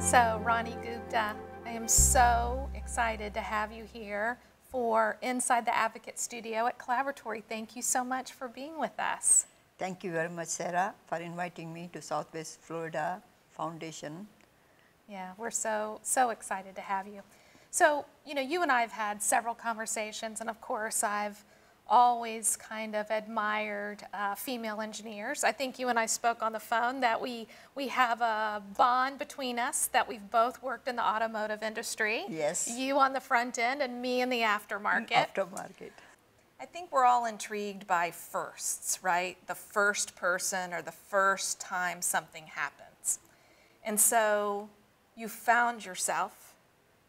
So, Rani Gupta, I am so excited to have you here for Inside the Advocate Studio at Collaboratory. Thank you so much for being with us. Thank you very much, Sarah, for inviting me to Southwest Florida Foundation. Yeah, we're so excited to have you. So, you and I have had several conversations, and of course, I've always kind of admired female engineers. I think you and I spoke on the phone that we have a bond between us, that we've both worked in the automotive industry. Yes. You on the front end and me in the aftermarket. Aftermarket. I think we're all intrigued by firsts, right? The first person or the first time something happens. And so you found yourself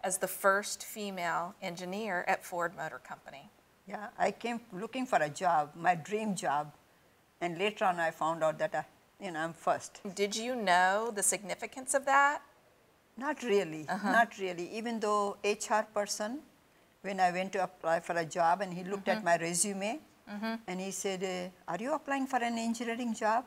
as the first female engineer at Ford Motor Company. Yeah, I came looking for a job, my dream job, and later on I found out that I'm first. Did you know the significance of that? Not really, not really. Even though HR person, when I went to apply for a job and he looked at my resume and he said, are you applying for an engineering job?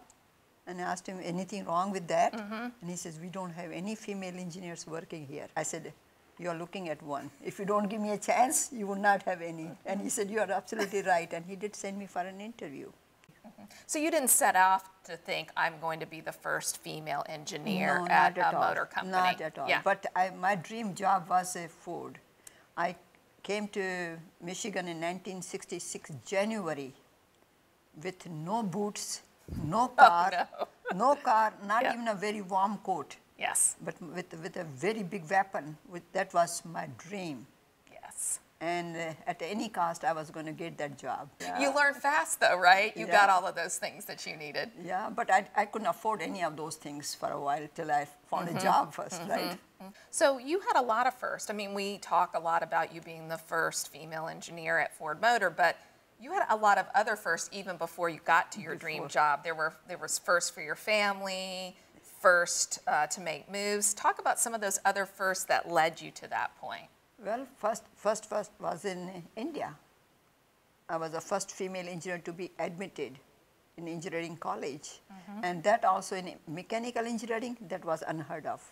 And I asked him, anything wrong with that? And he says, we don't have any female engineers working here. I said, you're looking at one. If you don't give me a chance, you will not have any. And he said, you are absolutely right. And he did send me for an interview. So you didn't set off to think, I'm going to be the first female engineer at a motor company? Not at all. Yeah. But my dream job was a Ford. I came to Michigan in 1966, January, with no boots, no car, no car, not even a very warm coat. Yes. But with a very big weapon. That was my dream. Yes. And at any cost, I was going to get that job. Yeah. You learned fast, though, right? You got all of those things that you needed. Yeah, but I couldn't afford any of those things for a while till I found a job first, right? So you had a lot of firsts. I mean, we talk a lot about you being the first female engineer at Ford Motor, but you had a lot of other firsts even before you got to your dream job. There was first for your family, first to make moves. Talk about some of those other firsts that led you to that point. Well, first was in India. I was the first female engineer to be admitted in engineering college. And that also in mechanical engineering, that was unheard of.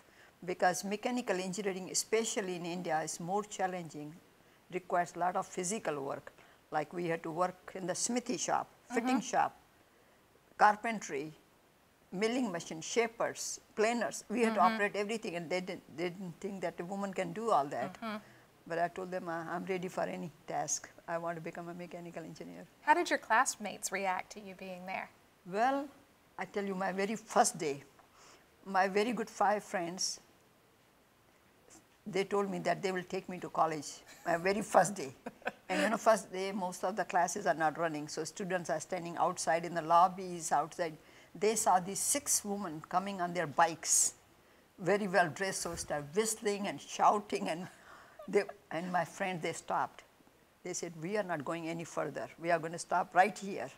Because mechanical engineering, especially in India, is more challenging, requires a lot of physical work. Like we had to work in the smithy shop, fitting shop, carpentry, milling machine, shapers, planers. We had to operate everything, and they didn't think that a woman can do all that. But I told them, I'm ready for any task. I want to become a mechanical engineer. How did your classmates react to you being there? Well, I tell you, my very first day, my very good 5 friends, they told me that they will take me to college, my very first day. And first day, most of the classes are not running, so students are standing outside in the lobbies, outside. They saw these 6 women coming on their bikes, very well dressed, so start whistling and shouting, and my friends, they stopped. They said, we are not going any further. We are going to stop right here.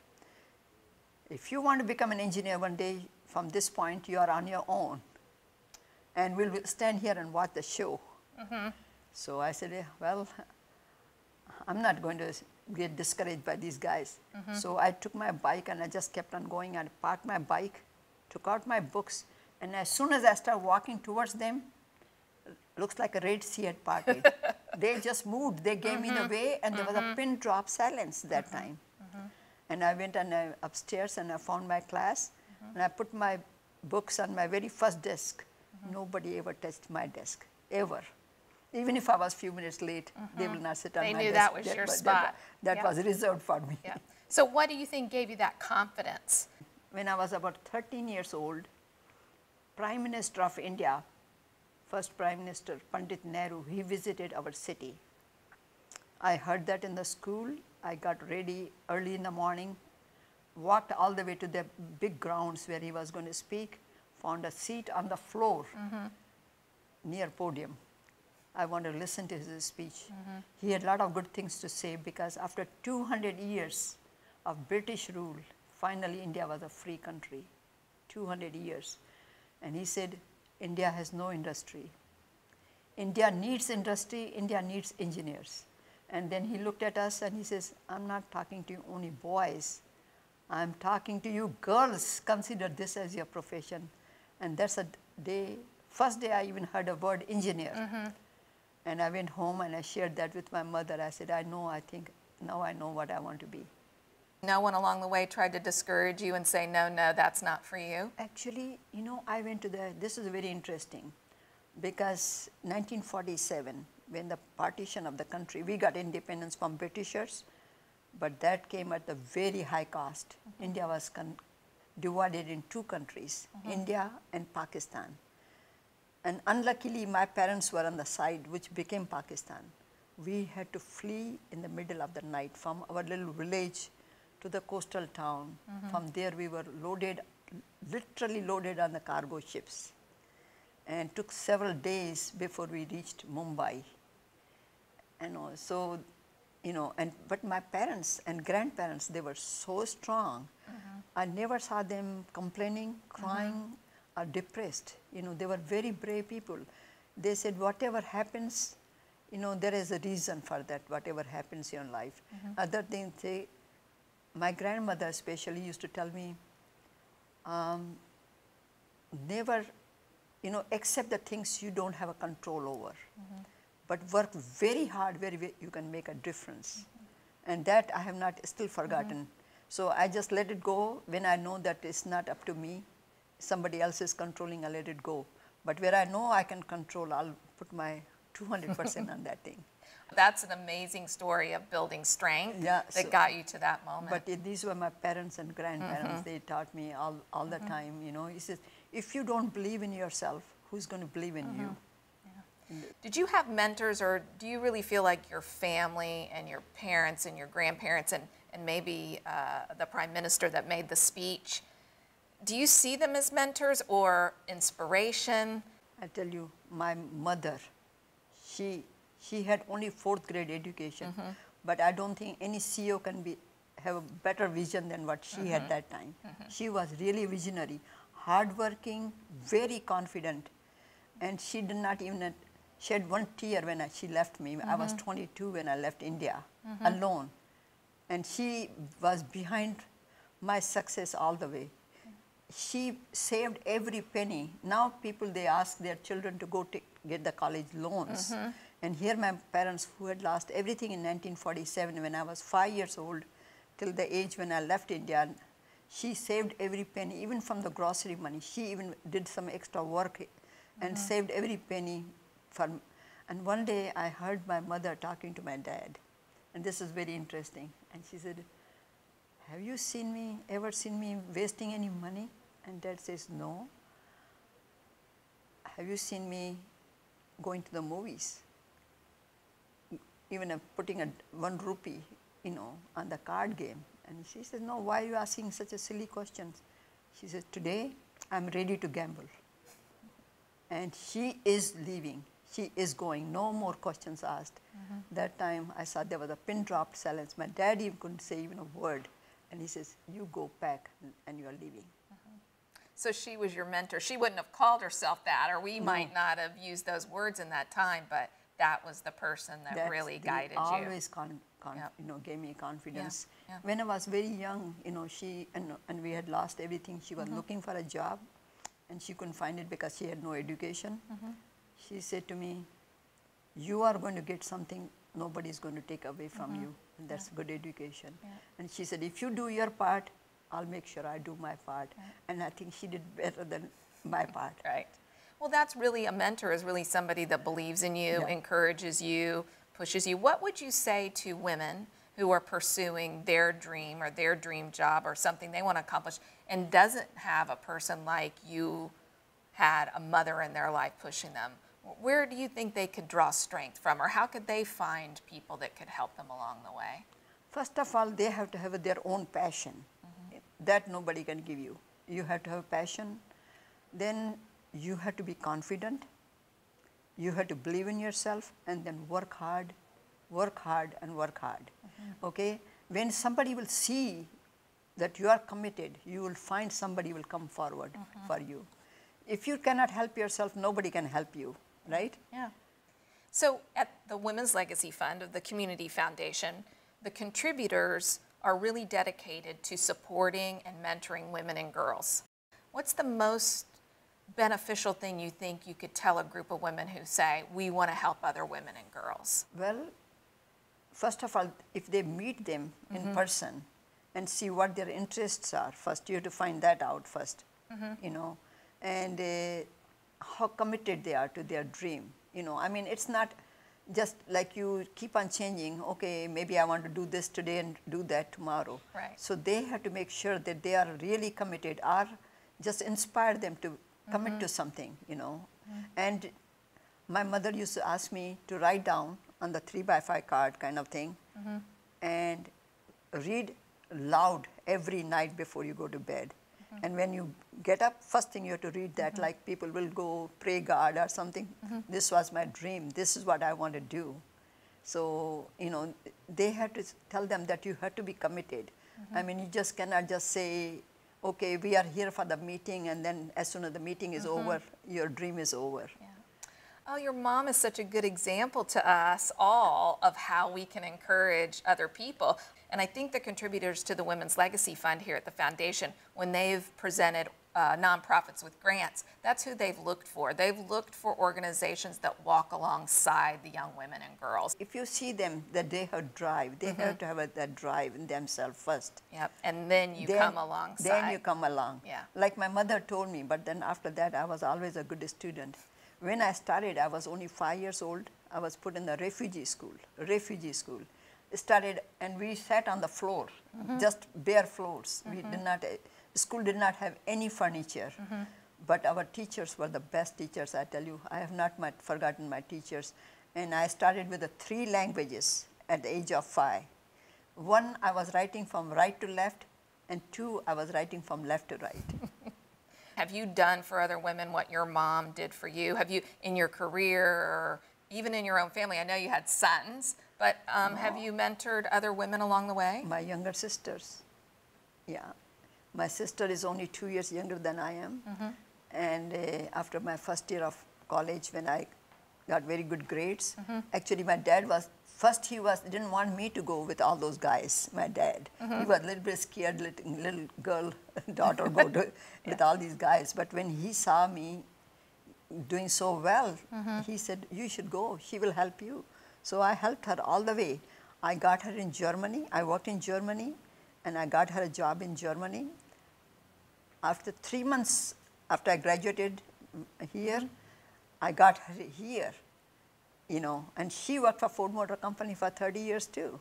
If you want to become an engineer one day, from this point, you are on your own. And we'll stand here and watch the show. So I said, well, I'm not going to get discouraged by these guys. So I took my bike and I just kept on going. I parked my bike, took out my books, and as soon as I started walking towards them, looks like a Red Sea had parted. They just moved. They gave me the way, and there was a pin drop silence that time. And I went upstairs and I found my class, and I put my books on my very first desk. Nobody ever touched my desk, ever. Even if I was a few minutes late, they will not sit on my desk. They knew that was your spot. That was reserved for me. Yeah. So what do you think gave you that confidence? When I was about 13 years old, Prime Minister of India, first Prime Minister Pandit Nehru, he visited our city. I heard that in the school. I got ready early in the morning, walked all the way to the big grounds where he was going to speak, found a seat on the floor near podium. I wanted to listen to his speech. He had a lot of good things to say, because after 200 years of British rule, finally India was a free country, 200 years. And he said, India has no industry. India needs industry, India needs engineers. And then he looked at us and he says, I'm not talking to you only boys. I'm talking to you girls. Consider this as your profession. And that's a day First day I even heard a word engineer. And I went home and I shared that with my mother. I said, I think now I know what I want to be. No one along the way tried to discourage you and say, no, no, that's not for you? Actually, I went to this is very interesting, because 1947, when the partition of the country, we got independence from Britishers, but that came at a very high cost. India was divided in two countries, India and Pakistan. And unluckily, my parents were on the side which became Pakistan. We had to flee in the middle of the night from our little village to the coastal town. From there we were loaded, literally loaded on the cargo ships, and took several days before we reached Mumbai. But my parents and grandparents, they were so strong. I never saw them complaining, crying, or depressed. They were very brave people. They said, whatever happens, there is a reason for that, whatever happens in life. Other things, my grandmother especially used to tell me, never, accept the things you don't have a control over, but work very hard where you can make a difference. And that I have not still forgotten. So I just let it go. When I know that it's not up to me, somebody else is controlling, I let it go. But where I know I can control, I'll put my 200% on that thing. That's an amazing story of building strength that got you to that moment. But these were my parents and grandparents. They taught me all the time, He says, if you don't believe in yourself, who's going to believe in you? Did you have mentors, or do you really feel like your family and your parents and your grandparents and maybe the prime minister that made the speech, do you see them as mentors or inspiration? I tell you, my mother, she had only 4th grade education, but I don't think any CEO can have a better vision than what she had that time. She was really visionary, hardworking, very confident, and she did not even shed one tear when she left me. I was 22 when I left India alone, and she was behind my success all the way. She saved every penny. Now people, they ask their children to go get the college loans. And here my parents, who had lost everything in 1947 when I was 5 years old, till the age when I left India, she saved every penny, even from the grocery money. She even did some extra work and saved every penny. And one day I heard my mother talking to my dad, and this is very interesting. And she said, have you ever seen me wasting any money? And Dad says, no. Have you seen me going to the movies? Even putting 1 rupee, on the card game. And she says, no, why are you asking such a silly question? She says, today I'm ready to gamble. And she is leaving. She is going. No more questions asked. That time I saw there was a pin drop silence. My dad even couldn't say even a word. And he says, you go back and you are leaving. So she was your mentor. She wouldn't have called herself that, or we might not have used those words in that time, but that was the person that really guided you. Always gave me confidence. When I was very young, she, and we had lost everything. She was looking for a job, and she couldn't find it because she had no education. She said to me, you are going to get something nobody is going to take away from you, and that's good education. And she said, if you do your part, I'll make sure I do my part. And I think she did better than my part. Right. Well, that's really, a mentor is really somebody that believes in you, encourages you, pushes you. What would you say to women who are pursuing their dream or their dream job or something they want to accomplish and doesn't have a person like you had, a mother in their life pushing them? Where do you think they could draw strength from, or how could they find people that could help them along the way? First of all, they have to have their own passion. That nobody can give you. You have to have passion. Then you have to be confident. You have to believe in yourself, and then work hard, and work hard. Okay? When somebody will see that you are committed, you will find somebody will come forward for you. If you cannot help yourself, nobody can help you, right? Yeah. So at the Women's Legacy Fund of the Community Foundation, the contributors are really dedicated to supporting and mentoring women and girls. What's the most beneficial thing you think you could tell a group of women who say, we want to help other women and girls? Well, first of all, if they meet them in person and see what their interests are, first you have to find that out first, you know, and how committed they are to their dream. You know, I mean, it's not just like you keep on changing, okay, maybe I want to do this today and do that tomorrow. Right. So they have to make sure that they are really committed, or just inspire them to commit to something, you know. And my mother used to ask me to write down on the 3x5 card kind of thing and read loud every night before you go to bed. And when you get up, first thing you have to read that, like people will go pray God or something. This was my dream. This is what I want to do. So, you know, they had to tell them that you have to be committed. I mean, you just cannot just say, okay, we are here for the meeting, and then as soon as the meeting is over, your dream is over. Yeah. Oh, your mom is such a good example to us all of how we can encourage other people. And I think the contributors to the Women's Legacy Fund here at the foundation, when they've presented nonprofits with grants, that's who they've looked for. They've looked for organizations that walk alongside the young women and girls. If you see them that they have drive, they have to have that drive in themselves first. Yep, and then you come alongside. Then you come along. Yeah. Like my mother told me, but then after that I was always a good student. When I started, I was only 5 years old. I was put in the refugee school. Started, and we sat on the floor, just bare floors. We did not, school did not have any furniture, but our teachers were the best teachers, I tell you. I have not forgotten my teachers. And I started with the 3 languages at the age of 5. 1, I was writing from right to left, and 2, I was writing from left to right. Have you done for other women what your mom did for you? Have you, in your career or even in your own family, I know you had sons, but have you mentored other women along the way? My younger sisters, yeah. My sister is only 2 years younger than I am. And after my first year of college, when I got very good grades, actually my dad was, first he didn't want me to go with all those guys, my dad. He was a little bit scared, little girl, daughter go to, with all these guys. But when he saw me doing so well, he said, you should go, she will help you. So I helped her all the way. I got her in Germany, I worked in Germany, and I got her a job in Germany. After 3 months after I graduated here, I got her here, you know, and she worked for Ford Motor Company for 30 years too.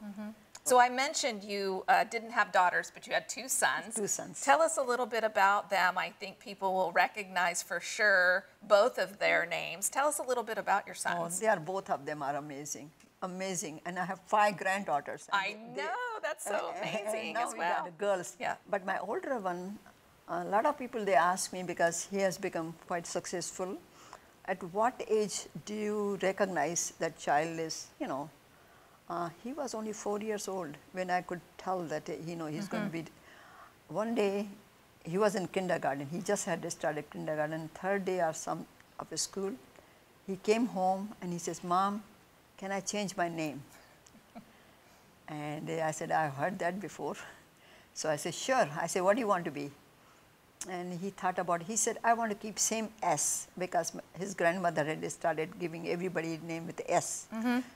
So I mentioned you didn't have daughters, but you had 2 sons. 2 sons. Tell us a little bit about them. I think people will recognize for sure both of their names. Tell us a little bit about your sons. Oh, both of them are amazing, amazing. And I have 5 granddaughters. I know, that's so amazing now as we well. got girls. Yeah. But my older one, a lot of people, they ask me, because he has become quite successful, at what age do you recognize that child is, you know, he was only 4 years old when I could tell that, you know, he's going to be. One day, he was in kindergarten. He just had started kindergarten. 3rd day or some of his school, he came home and he says, Mom, can I change my name? And I said, I've heard that before. So I said, sure. I said, what do you want to be? And he thought about it. He said, I want to keep same S, because his grandmother had started giving everybody a name with S.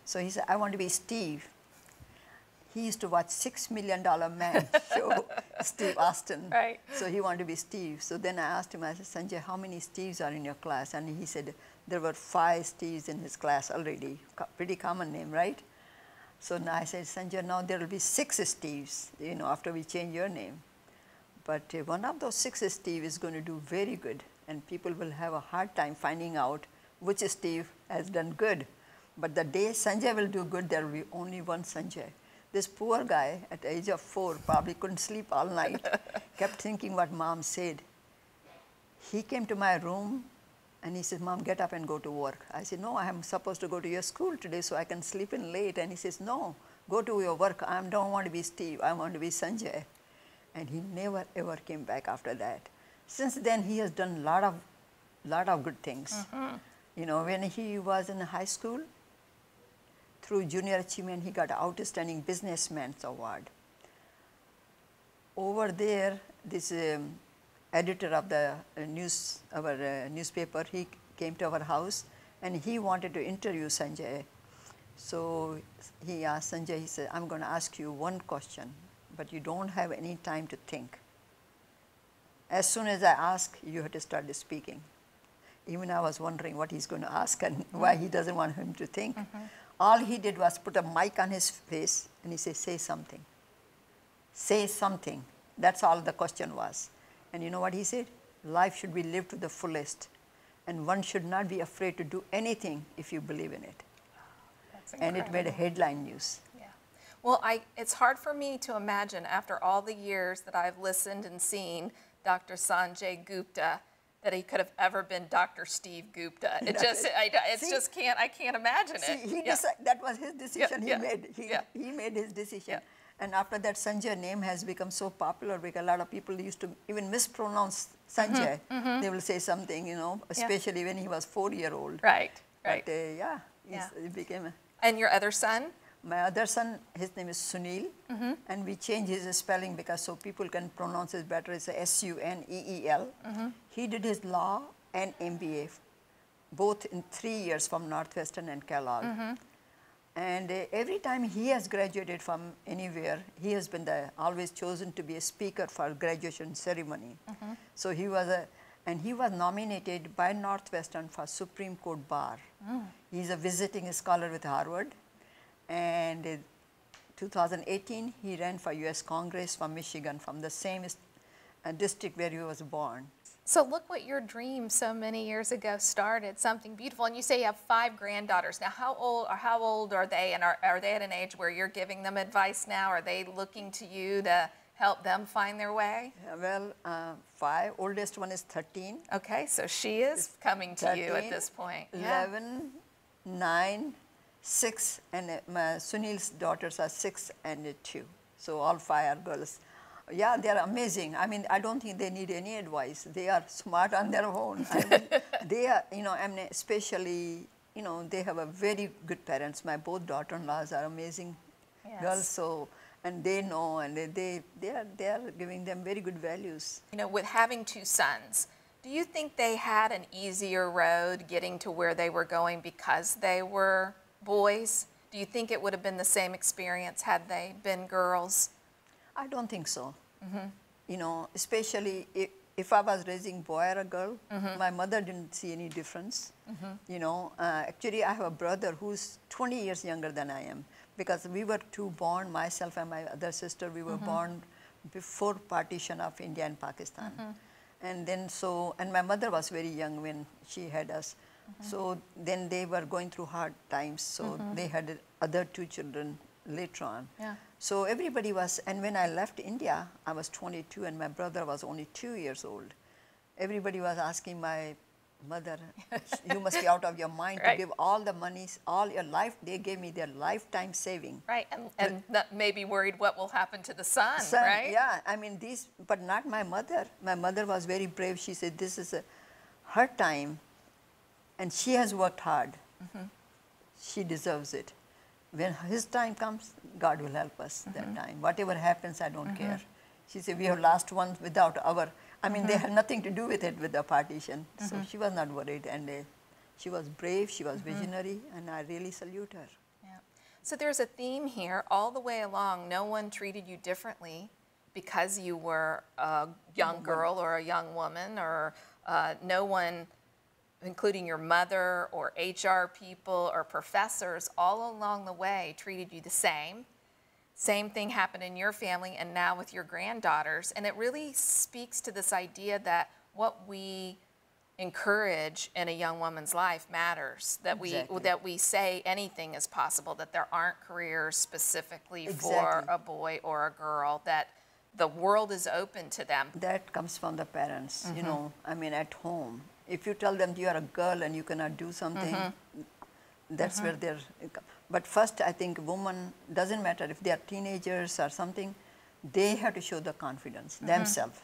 So he said, I want to be Steve. He used to watch $6 Million Man show, Steve Austin. Right. So he wanted to be Steve. So then I asked him, I said, Sanjay, how many Steves are in your class? And he said, there were 5 Steves in his class already. Pretty common name, right? So now I said, Sanjay, now there will be 6 Steves, you know, after we change your name. But one of those 6 Steve is going to do very good, and people will have a hard time finding out which Steve has done good. But the day Sanjay will do good, there will be only one Sanjay. This poor guy at the age of 4 probably couldn't sleep all night, kept thinking what Mom said. He came to my room and he said, Mom, get up and go to work. I said, no, I am supposed to go to your school today so I can sleep in late. And he says, no, go to your work. I don't want to be Steve, I want to be Sanjay. And he never ever came back after that. Since then, he has done lot of good things. You know, when he was in high school, through junior achievement, he got Outstanding Businessman's Award. Over there, this editor of the newspaper, he came to our house and he wanted to interview Sanjay. So he asked Sanjay, he said, I'm going to ask you one question, but you don't have any time to think. As soon as I ask, you have to start speaking. Even I was wondering what he's going to ask and why he doesn't want him to think. All he did was put a mic on his face and he said, say something. Say something. That's all the question was. And you know what he said? Life should be lived to the fullest. And one should not be afraid to do anything if you believe in it. That's And it made a headline news. Yeah. Well, it's hard for me to imagine after all the years that I've listened and seen Dr. Sanjay Gupta that he could have ever been Dr. Steve Gupta. It just, I can't imagine it. That was his decision he made. He made his decision. And after that, Sanjay name has become so popular because a lot of people used to even mispronounce Sanjay. They will say something, you know, especially when he was 4-year-old. Right. But it became a... And your other son? My other son, his name is Sunil, and we changed his spelling because so people can pronounce it better. It's Suneel. He did his law and MBA, both in 3 years from Northwestern and Kellogg. And every time he has graduated from anywhere, he has been always chosen to be a speaker for graduation ceremony. So he was he was nominated by Northwestern for Supreme Court bar. He's a visiting scholar with Harvard. And in 2018, he ran for U.S. Congress from Michigan, from the same district where he was born. So look what your dream so many years ago started, something beautiful. And you say you have 5 granddaughters. Now, how old are they? And are they at an age where you're giving them advice now? Are they looking to you to help them find their way? Well, 5. Oldest one is 13. Okay, so she is coming to 13, you at this point. 11, 9, 6, and Sunil's daughters are 6 and 2. So all 5 are girls. Yeah, they are amazing. I mean, I don't think they need any advice. They are smart on their own. I mean, they are, you know, I mean, especially, you know, they have a very good parents. My both daughter-in-laws are amazing girls. So, and they know, and they are giving them very good values. You know, with having 2 sons, do you think they had an easier road getting to where they were going because they were boys? Do you think it would have been the same experience had they been girls? I don't think so. You know, especially if I was raising boy or a girl, my mother didn't see any difference. You know, actually I have a brother who's 20 years younger than I am because we were 2 born, myself and my other sister, we were born before partition of India and Pakistan. And then and my mother was very young when she had us. So then they were going through hard times, so they had other 2 children later on. So everybody was, and when I left India, I was 22 and my brother was only 2 years old. Everybody was asking my mother, you must be out of your mind to give all the money, all your life. They gave me their lifetime saving. Right, and maybe worried what will happen to the son, right? Yeah, I mean, but not my mother. My mother was very brave. She said, this is her time, and she has worked hard. She deserves it. When his time comes, God will help us that time. Whatever happens, I don't care. She said, we have lost one without our, I mean, they had nothing to do with it, with the partition. So she was not worried. And she was brave, she was visionary, and I really salute her. Yeah. So there's a theme here all the way along. No one treated you differently because you were a young girl or a young woman, or no one, including your mother or HR people or professors, all along the way treated you the same. Same thing happened in your family and now with your granddaughters. And it really speaks to this idea that what we encourage in a young woman's life matters, that we say anything is possible, that there aren't careers specifically for a boy or a girl, that the world is open to them. That comes from the parents, you know, I mean, at home. If you tell them you are a girl and you cannot do something, that's where they're... But first, I think women, doesn't matter if they are teenagers or something, they have to show the confidence themselves.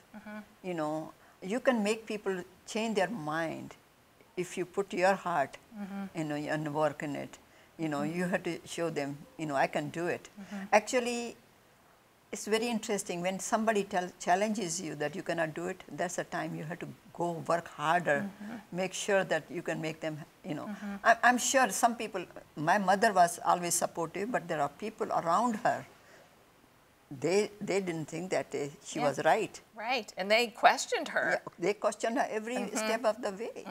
You know, you can make people change their mind if you put your heart and work in it. You know, you have to show them, you know, I can do it. Actually, it's very interesting when somebody challenges you that you cannot do it. That's the time you have to go work harder, make sure that you can make them, you know. I'm sure some people, my mother was always supportive, but there are people around her, they didn't think that she was right. Right, and they questioned her. Yeah, they questioned her every step of the way.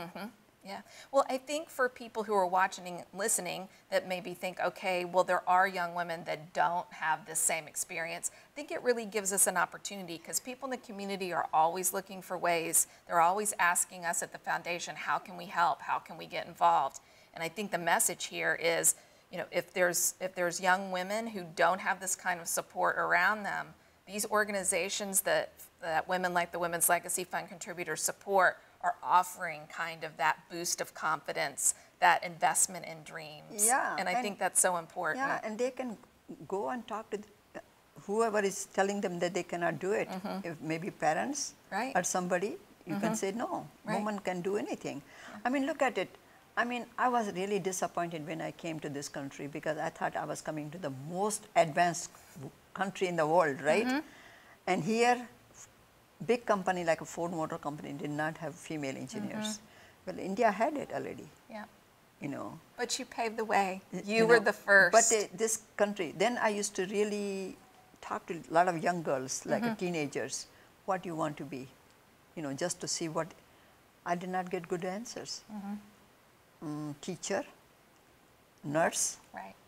Yeah. Well, I think for people who are watching and listening that maybe think, okay, well, there are young women that don't have this same experience, I think it really gives us an opportunity because people in the community are always looking for ways. They're always asking us at the foundation, how can we help? How can we get involved? And I think the message here is, you know, if there's young women who don't have this kind of support around them, these organizations that women like the Women's Legacy Fund contributors support are offering kind of that boost of confidence, that investment in dreams. Yeah, and I think that's so important. Yeah, and they can go and talk to whoever is telling them that they cannot do it. If maybe parents or somebody, you can say no, woman can do anything. I mean, look at it. I mean, I was really disappointed when I came to this country because I thought I was coming to the most advanced country in the world, right? And here, big company like a Ford Motor Company did not have female engineers. Well, India had it already. Yeah. You know. But you paved the way. You were the first. But this country, then I used to really talk to a lot of young girls, like teenagers, what do you want to be? You know, just to see what, I did not get good answers. Teacher, nurse,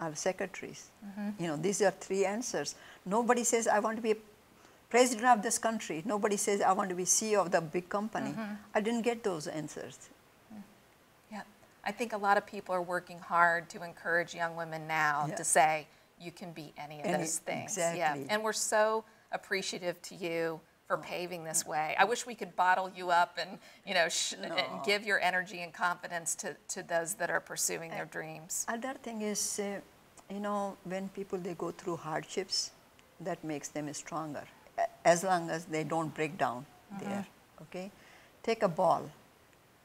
or secretaries. You know, these are 3 answers. Nobody says, I want to be a president of this country. Nobody says, I want to be CEO of the big company. I didn't get those answers. Yeah, I think a lot of people are working hard to encourage young women now to say, you can be any of those things. Exactly. Yeah, and we're so appreciative to you for paving this way. I wish we could bottle you up and, you know, and give your energy and confidence to those that are pursuing their dreams. Other thing is, you know, when people, they go through hardships, that makes them stronger, as long as they don't break down there, okay? Take a ball,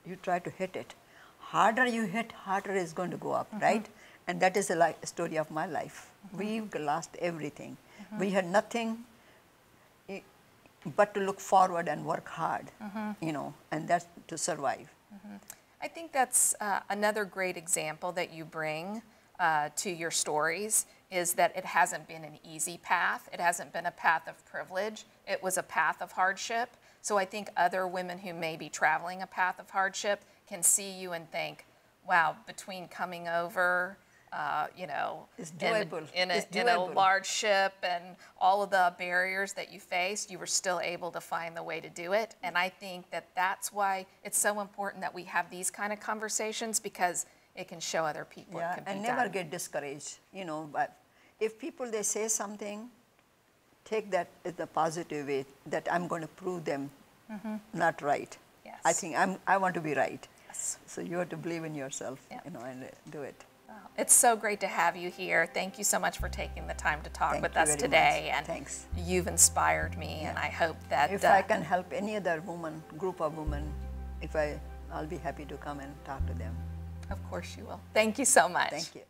you try to hit it. Harder you hit, harder it's going to go up, right? And that is the story of my life. We lost everything. We had nothing but to look forward and work hard, you know, and that's to survive. I think that's another great example that you bring to your stories is that it hasn't been an easy path. It hasn't been a path of privilege. It was a path of hardship. So I think other women who may be traveling a path of hardship can see you and think, wow, between coming over, you know, it's doable. In a large ship and all of the barriers that you faced, you were still able to find the way to do it. And I think that that's why it's so important that we have these kind of conversations because it can show other people it can be and done. never get discouraged, you know, but if people, they say something, take that as a positive way, that I'm going to prove them not right. Yes. I think I want to be right. Yes. So you have to believe in yourself, you know, and do it. Wow. It's so great to have you here. Thank you so much for taking the time to talk Thank with you us very today. much. And Thanks. You've inspired me, and I hope that If I can help any other woman, group of women, I'll be happy to come and talk to them. Of course you will. Thank you so much. Thank you.